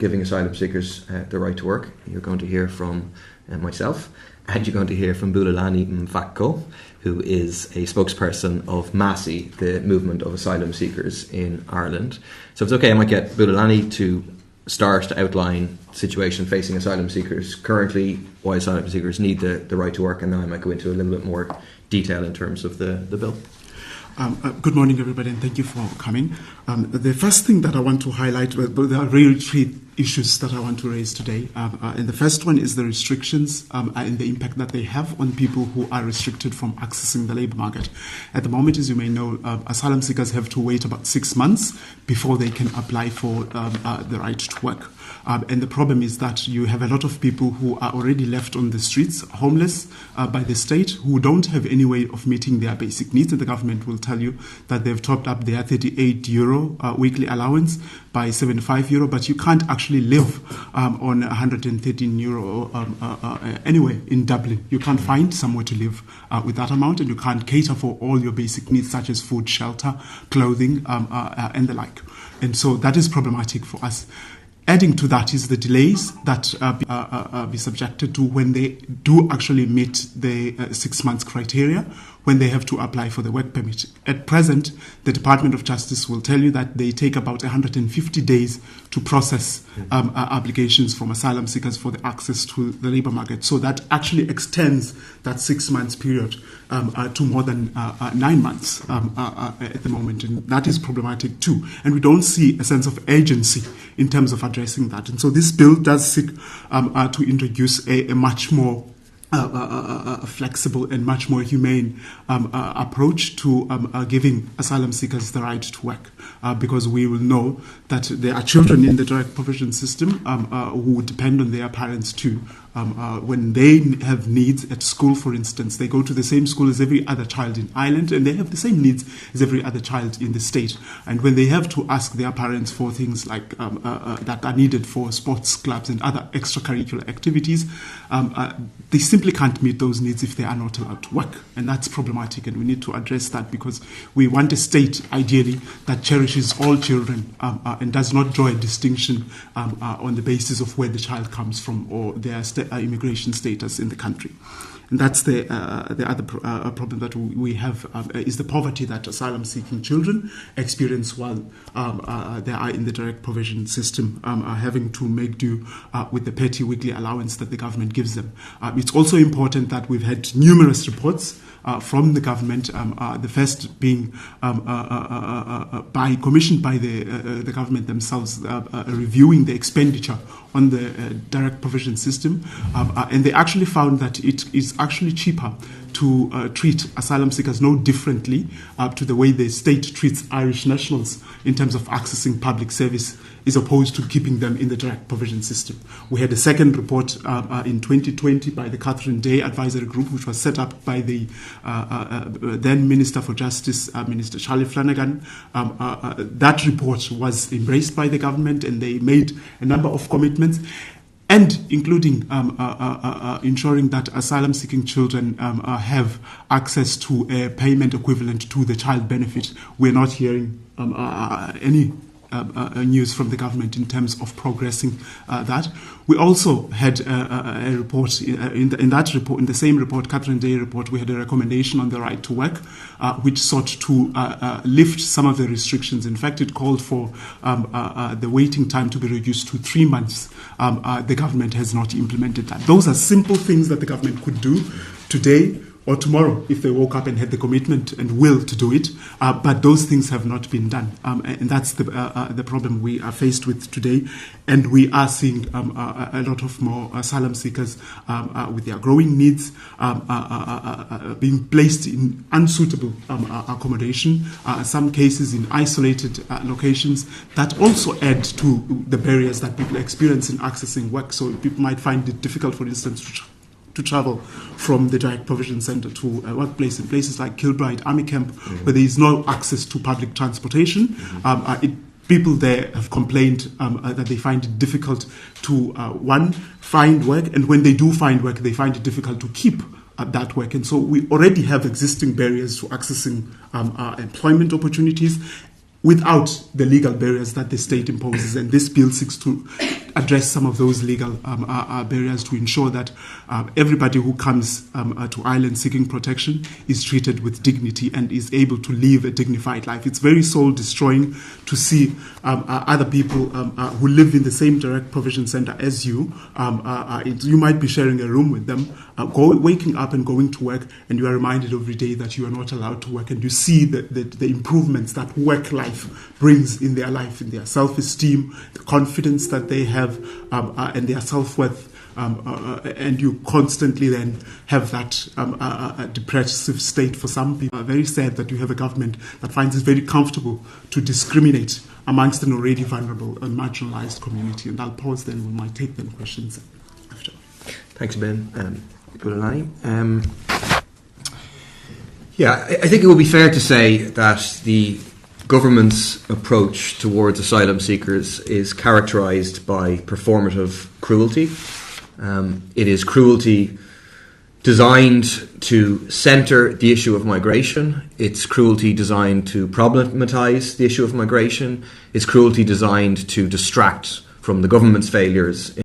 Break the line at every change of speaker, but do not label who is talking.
giving asylum seekers the right to work. You're going to hear from myself, and you're going to hear from Bulelani Mfako, who is a spokesperson of MASI, the Movement of Asylum Seekers in Ireland. So if it's okay, I might get Bulelani to start to outline the situation facing asylum seekers currently, why asylum seekers need the right to work, and then I might go into a little bit more detail in terms of the bill.
Good morning, everybody, and thank you for coming. The first thing that I want to highlight, there are really three issues that I want to raise today. And the first one is the restrictions and the impact that they have on people who are restricted from accessing the labour market. At the moment, as you may know, asylum seekers have to wait about 6 months before they can apply for the right to work. And the problem is that you have a lot of people who are already left on the streets, homeless by the state, who don't have any way of meeting their basic needs. And the government will tell you that they've topped up their €38 weekly allowance by €75, but you can't actually live on €113 anywhere in Dublin. You can't find somewhere to live with that amount, and you can't cater for all your basic needs such as food, shelter, clothing, and the like. And so that is problematic for us. Adding to that is the delays that be subjected to when they do actually meet the 6 months criteria, when they have to apply for the work permit. At present, the Department of Justice will tell you that they take about 150 days to process applications from asylum seekers for the access to the labour market. So that actually extends that 6 months period to more than 9 months at the moment. And that is problematic too. And we don't see a sense of urgency in terms of addressing that. And so this bill does seek to introduce a much more flexible and much more humane approach to giving asylum seekers the right to work, because we will know that there are children in the direct provision system who depend on their parents too. When they have needs at school, for instance, they go to the same school as every other child in Ireland, and they have the same needs as every other child in the state. And when they have to ask their parents for things like that are needed for sports clubs and other extracurricular activities, they simply can't meet those needs if they are not allowed to work. And that's problematic, and we need to address that, because we want a state, ideally, that cherishes all children and does not draw a distinction on the basis of where the child comes from or their immigration status in the country. And that's the other problem that we have is the poverty that asylum-seeking children experience while they are in the direct provision system, having to make do with the petty weekly allowance that the government gives them. It's also important that we've had numerous reports from the government, the first being commissioned by the government themselves, reviewing the expenditure on the direct provision system, and they actually found that it is actually cheaper to treat asylum seekers no differently to the way the state treats Irish nationals in terms of accessing public service, as opposed to keeping them in the direct provision system. We had a second report in 2020 by the Catherine Day Advisory Group, which was set up by the then Minister for Justice, Minister Charlie Flanagan. That report was embraced by the government, and they made a number of commitments, and including ensuring that asylum-seeking children have access to a payment equivalent to the child benefit. We're not hearing any news from the government in terms of progressing that. We also had a report in that report, in the same report, Catherine Day report. We had a recommendation on the right to work, which sought to lift some of the restrictions. In fact, it called for the waiting time to be reduced to 3 months. The government has not implemented that. Those are simple things that the government could do today or tomorrow if they woke up and had the commitment and will to do it, but those things have not been done, and that's the problem we are faced with today. And we are seeing a lot of more asylum seekers with their growing needs being placed in unsuitable accommodation, some cases in isolated locations that also add to the barriers that people experience in accessing work. So people might find it difficult, for instance, to travel from the direct provision centre to a workplace in places like Kilbride Army Camp, where there is no access to public transportation. People there have complained that they find it difficult to, find work, and when they do find work, they find it difficult to keep that work. And so we already have existing barriers to accessing employment opportunities without the legal barriers that the state imposes. And this bill seeks to address some of those legal barriers to ensure that everybody who comes to Ireland seeking protection is treated with dignity and is able to live a dignified life. It's very soul-destroying to see other people who live in the same direct provision centre as you. You might be sharing a room with them, waking up and going to work, and you are reminded every day that you are not allowed to work, and you see the improvements that work life brings in their life, in their self-esteem, the confidence that they have, and their self-worth. And you constantly then have that depressive state for some people. Very sad that you have a government that finds it very comfortable to discriminate amongst an already vulnerable and marginalised community. And I'll pause then. We might take them questions after.
Thanks, Ben. Bulelani. I think it would be fair to say that the government's approach towards asylum seekers is characterised by performative cruelty. It is cruelty designed to centre the issue of migration. It's cruelty designed to problematise the issue of migration. It's cruelty designed to distract from the government's failures